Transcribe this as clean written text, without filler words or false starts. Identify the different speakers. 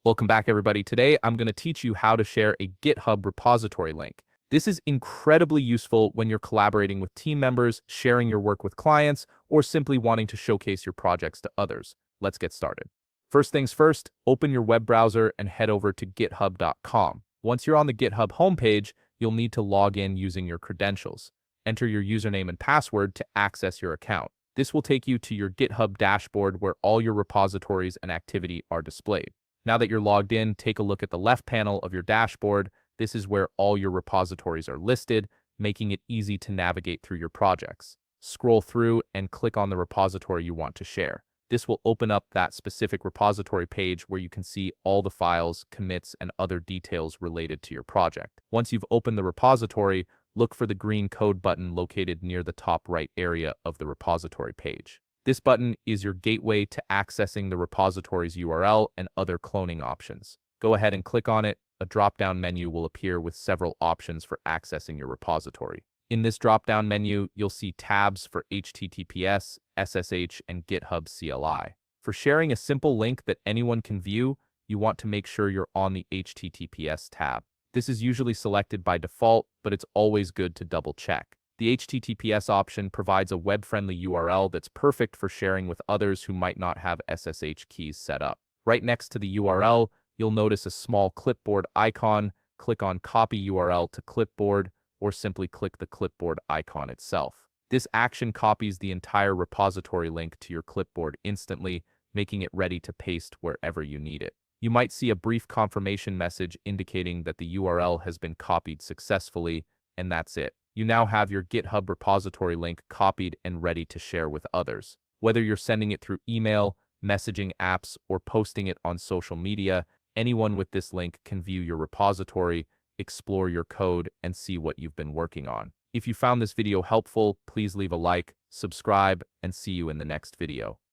Speaker 1: Welcome back, everybody. Today, I'm going to teach you how to share a GitHub repository link. This is incredibly useful when you're collaborating with team members, sharing your work with clients, or simply wanting to showcase your projects to others. Let's get started. First things first, open your web browser and head over to github.com. Once you're on the GitHub homepage, you'll need to log in using your credentials. Enter your username and password to access your account. This will take you to your GitHub dashboard where all your repositories and activity are displayed. Now that you're logged in, take a look at the left panel of your dashboard. This is where all your repositories are listed, making it easy to navigate through your projects. Scroll through and click on the repository you want to share. This will open up that specific repository page where you can see all the files, commits, and other details related to your project. Once you've opened the repository, look for the green code button located near the top right area of the repository page. This button is your gateway to accessing the repository's URL and other cloning options. Go ahead and click on it. A drop-down menu will appear with several options for accessing your repository. In this drop-down menu, you'll see tabs for HTTPS, SSH, and GitHub CLI. For sharing a simple link that anyone can view, you want to make sure you're on the HTTPS tab. This is usually selected by default, but it's always good to double-check. The HTTPS option provides a web-friendly URL that's perfect for sharing with others who might not have SSH keys set up. Right next to the URL, you'll notice a small clipboard icon. Click on Copy URL to Clipboard, or simply click the clipboard icon itself. This action copies the entire repository link to your clipboard instantly, making it ready to paste wherever you need it. You might see a brief confirmation message indicating that the URL has been copied successfully, and that's it. You now have your GitHub repository link copied and ready to share with others. Whether you're sending it through email, messaging apps, or posting it on social media, anyone with this link can view your repository, explore your code, and see what you've been working on. If you found this video helpful, please leave a like, subscribe, and see you in the next video.